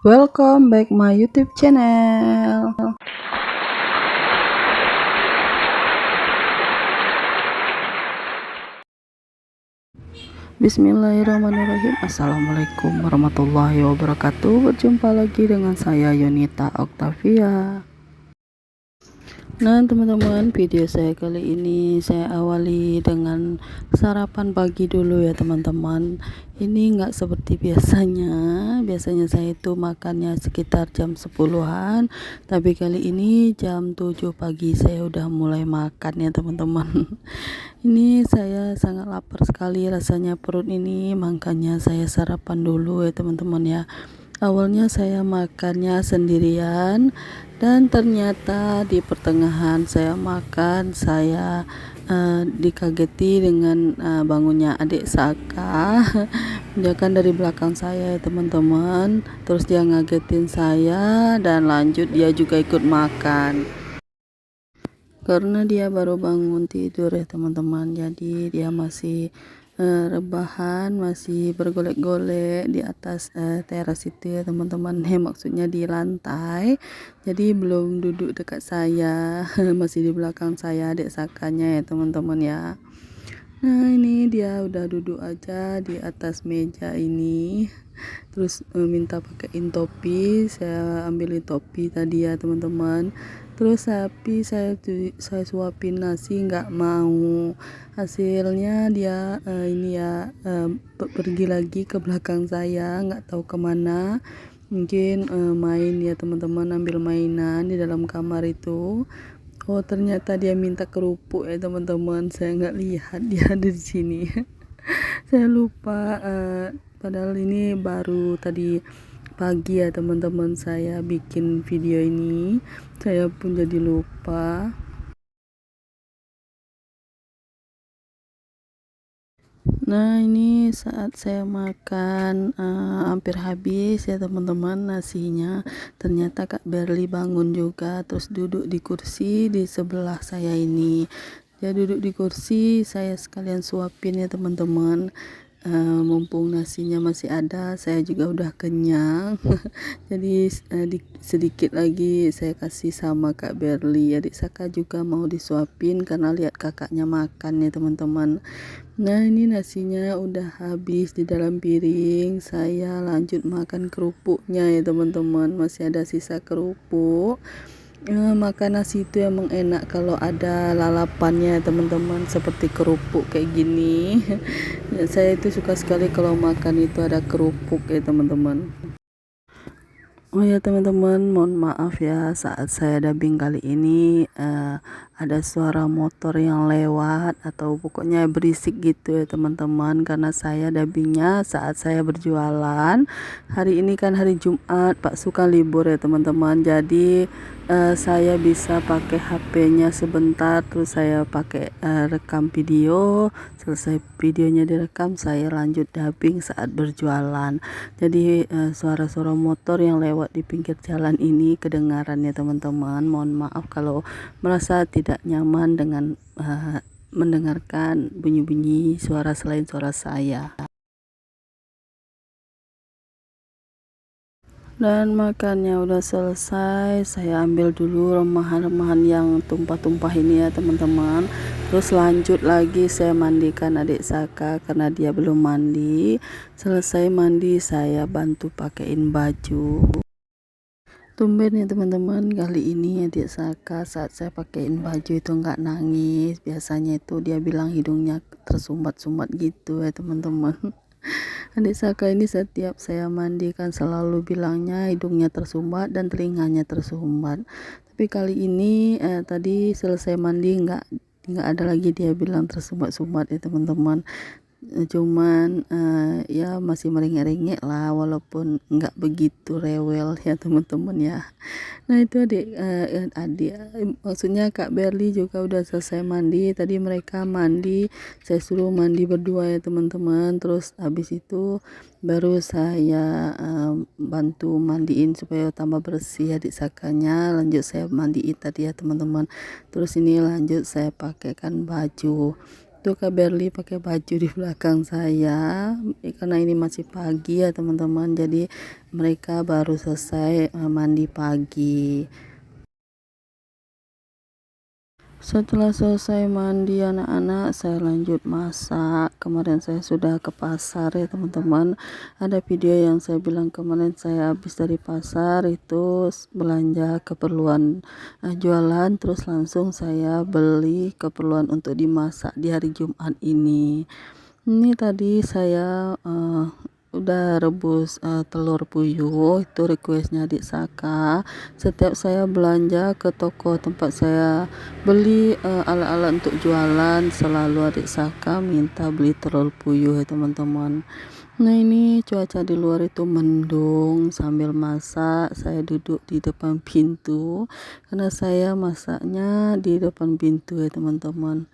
Welcome back my YouTube channel. Bismillahirrahmanirrahim. Assalamualaikum warahmatullahi wabarakatuh. Berjumpa lagi dengan saya Yunita Octavia. Nah teman-teman, video saya kali ini saya awali dengan sarapan pagi dulu ya teman-teman. Ini enggak seperti biasanya saya itu makannya sekitar jam 10-an, tapi kali ini jam 7 pagi saya udah mulai makan ya teman-teman. Ini saya sangat lapar sekali rasanya perut ini, makanya saya sarapan dulu ya teman-teman ya. Awalnya saya makannya sendirian, dan ternyata di pertengahan saya makan saya dikageti dengan bangunnya adik Saka. Dia kan dari belakang saya teman-teman, terus dia ngagetin saya dan lanjut dia juga ikut makan karena dia baru bangun tidur ya teman-teman. Jadi dia masih rebahan, masih bergolek-golek di atas teras itu ya teman-teman. Maksudnya di lantai, jadi belum duduk dekat saya. Masih di belakang saya adik Sakanya ya teman-teman ya. Nah ini dia udah duduk aja di atas meja ini, terus minta pakein topi. Saya ambilin topi tadi ya teman-teman, terus tapi saya suapin nasi nggak mau. Hasilnya dia pergi lagi ke belakang saya, nggak tahu kemana, mungkin main ya teman-teman, ambil mainan di dalam kamar itu. Oh ternyata dia minta kerupuk ya teman-teman, saya nggak lihat dia ada di sini. Saya lupa, padahal ini baru tadi pagi ya teman-teman saya bikin video ini, saya pun jadi lupa. Nah ini saat saya makan hampir habis ya teman-teman nasinya. Ternyata Kak Berli bangun juga, terus duduk di kursi di sebelah saya ini. Dia duduk di kursi, saya sekalian suapin ya teman-teman. Mumpung nasinya masih ada, saya juga udah kenyang. Jadi sedikit lagi saya kasih sama Kak Berli. Adik Saka juga mau disuapin karena lihat kakaknya makan ya teman-teman. Nah ini nasinya udah habis di dalam piring, saya lanjut makan kerupuknya ya teman-teman. Masih ada sisa kerupuk. Makan nasi itu emang enak kalau ada lalapannya teman-teman, seperti kerupuk kayak gini. Saya itu suka sekali kalau makan itu ada kerupuk ya teman-teman. Oh ya teman-teman, mohon maaf ya saat saya dubbing kali ini ada suara motor yang lewat atau pokoknya berisik gitu ya teman-teman, karena saya dubbingnya saat saya berjualan. Hari ini kan hari Jumat, Pak Suka libur ya teman-teman, jadi saya bisa pakai HP-nya sebentar, terus saya pakai rekam video. Selesai videonya direkam, saya lanjut dubbing saat berjualan. Jadi suara-suara motor yang lewat di pinggir jalan ini kedengaran ya teman-teman. Mohon maaf kalau merasa tidak nyaman dengan mendengarkan bunyi-bunyi suara selain suara saya. Dan makannya udah selesai, saya ambil dulu remahan-remahan yang tumpah-tumpah ini ya teman-teman. Terus lanjut lagi saya mandikan adik Saka karena dia belum mandi. Selesai mandi saya bantu pakein baju. Tumben ya teman-teman, kali ini adik Saka saat saya pakein baju itu nggak nangis. Biasanya itu dia bilang hidungnya tersumbat-sumbat gitu ya teman-teman. Adik Saka ini setiap saya mandikan selalu bilangnya hidungnya tersumbat dan telinganya tersumbat. Tapi kali ini tadi selesai mandi nggak ada lagi dia bilang tersumbat-sumbat ya teman-teman. Cuman ya masih merengek-rengek lah, walaupun nggak begitu rewel ya teman-teman ya. Nah itu adik maksudnya Kak Berli juga udah selesai mandi. Tadi mereka mandi, saya suruh mandi berdua ya teman-teman. Terus habis itu baru saya bantu mandiin supaya tambah bersih adik Sakanya. Lanjut saya mandiin tadi ya teman-teman. Terus ini lanjut saya pakaikan baju. tuh Kak Berli pakai baju di belakang saya, karena ini masih pagi ya teman-teman, jadi mereka baru selesai mandi pagi. Setelah selesai mandi anak-anak, saya lanjut masak. Kemarin saya sudah ke pasar ya teman-teman. Ada video yang saya bilang kemarin saya habis dari pasar itu belanja keperluan jualan, terus langsung saya beli keperluan untuk dimasak di hari Jumat ini. Ini tadi saya udah rebus telur puyuh, itu requestnya adik Saka. Setiap saya belanja ke toko tempat saya beli alat-alat untuk jualan, selalu adik Saka minta beli telur puyuh ya teman-teman. Nah ini cuaca di luar itu mendung, sambil masak saya duduk di depan pintu, karena saya masaknya di depan pintu ya teman-teman.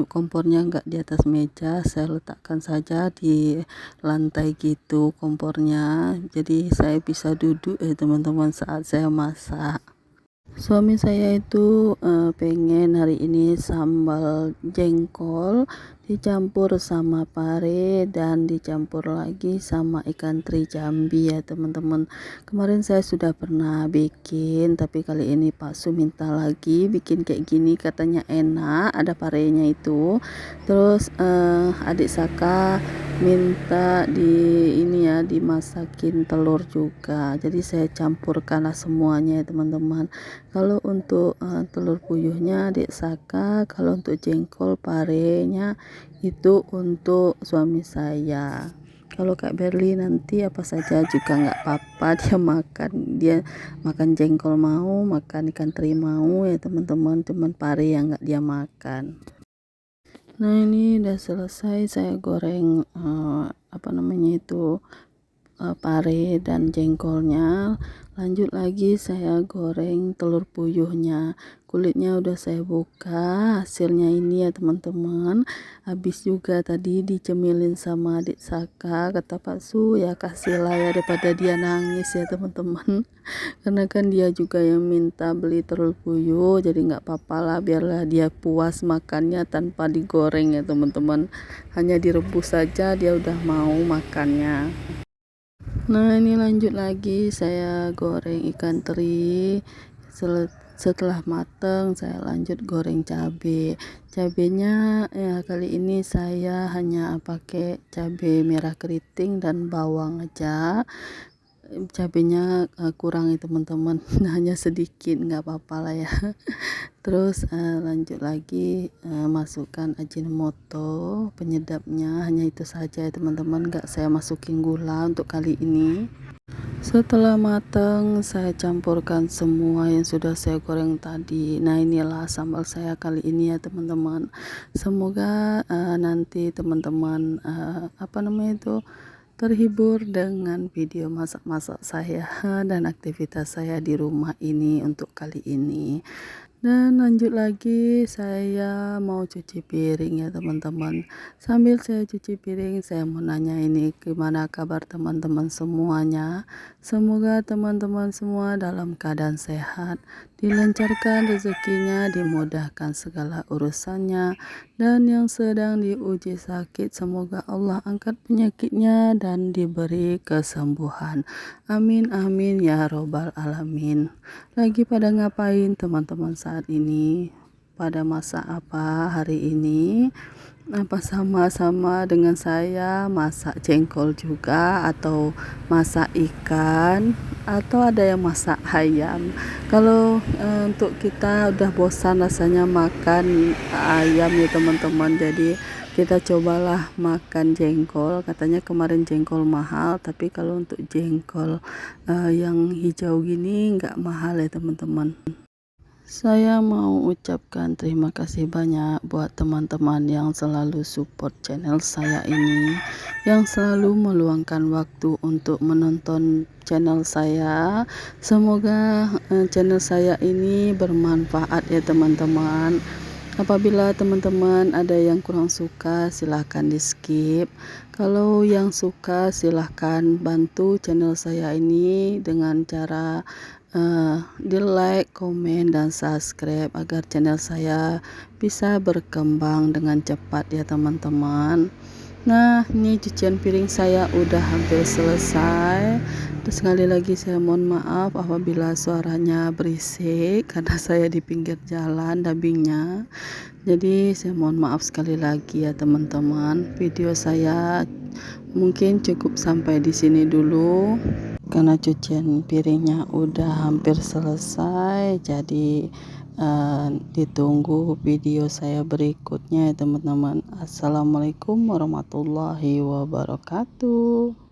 Kompornya enggak di atas meja, saya letakkan saja di lantai gitu kompornya, jadi saya bisa duduk ya teman-teman saat saya masak. Suami saya itu pengen hari ini sambal jengkol dicampur sama pare dan dicampur lagi sama ikan teri Jambi ya teman-teman. Kemarin saya sudah pernah bikin, tapi kali ini Pak Su minta lagi bikin kayak gini, katanya enak, ada parenya itu. Terus adik Saka minta dimasakin telur juga, jadi saya campurkanlah semuanya ya teman-teman. Kalau untuk telur puyuhnya adik Saka, kalau untuk jengkol parenya itu untuk suami saya. Kalau Kak Berli nanti apa saja juga nggak apa-apa, dia makan jengkol mau, makan ikan teri mau ya teman-teman, cuman pare yang nggak dia makan. Nah ini udah selesai saya goreng pare dan jengkolnya. Lanjut lagi saya goreng telur puyuhnya, kulitnya udah saya buka, hasilnya ini ya teman-teman. Habis juga tadi dicemilin sama adik Saka, kata Pak Su ya kasihlah ya daripada dia nangis ya teman-teman. Karena kan dia juga yang minta beli telur puyuh, jadi nggak apa-apa lah, biarlah dia puas makannya tanpa digoreng ya teman-teman, hanya direbus saja dia udah mau makannya. Nah ini lanjut lagi saya goreng ikan teri. Setelah mateng saya lanjut goreng cabenya ya, kali ini saya hanya pakai cabai merah keriting dan bawang aja. Cabenya kurang ya teman-teman, hanya sedikit, nggak apa-apa lah ya. Terus lanjut lagi masukkan Ajinomoto, penyedapnya hanya itu saja ya teman-teman, nggak saya masukin gula untuk kali ini. Setelah matang saya campurkan semua yang sudah saya goreng tadi. Nah inilah sambal saya kali ini ya teman-teman. Semoga nanti teman-teman terhibur dengan video masak-masak saya dan aktivitas saya di rumah ini untuk kali ini. Dan lanjut lagi saya mau cuci piring ya teman-teman. Sambil saya cuci piring saya mau nanya ini gimana kabar teman-teman semuanya. Semoga teman-teman semua dalam keadaan sehat, dilancarkan rezekinya, dimudahkan segala urusannya, dan yang sedang diuji sakit semoga Allah angkat penyakitnya dan diberi kesembuhan. Amin amin ya robbal alamin. Lagi pada ngapain teman-teman saat ini? Pada masak apa hari ini? Apa sama-sama dengan saya masak jengkol juga, atau masak ikan, atau ada yang masak ayam? Kalau untuk kita udah bosan rasanya makan ayam ya teman-teman, jadi kita cobalah makan jengkol. Katanya kemarin jengkol mahal, tapi kalau untuk jengkol yang hijau gini nggak mahal ya teman-teman. Saya mau ucapkan terima kasih banyak buat teman-teman yang selalu support channel saya ini, yang selalu meluangkan waktu untuk menonton channel saya. Semoga channel saya ini bermanfaat ya teman-teman. Apabila teman-teman ada yang kurang suka silahkan di skip. Kalau yang suka silahkan bantu channel saya ini dengan cara di like, komen, dan subscribe agar channel saya bisa berkembang dengan cepat ya teman-teman. Nah, ini cucian piring saya udah hampir selesai. Terus sekali lagi saya mohon maaf apabila suaranya berisik karena saya di pinggir jalan dubbingnya. Jadi saya mohon maaf sekali lagi ya teman-teman. Video saya mungkin cukup sampai di sini dulu karena cucian piringnya udah hampir selesai. Jadi ditunggu video saya berikutnya ya teman-teman. Assalamualaikum warahmatullahi wabarakatuh.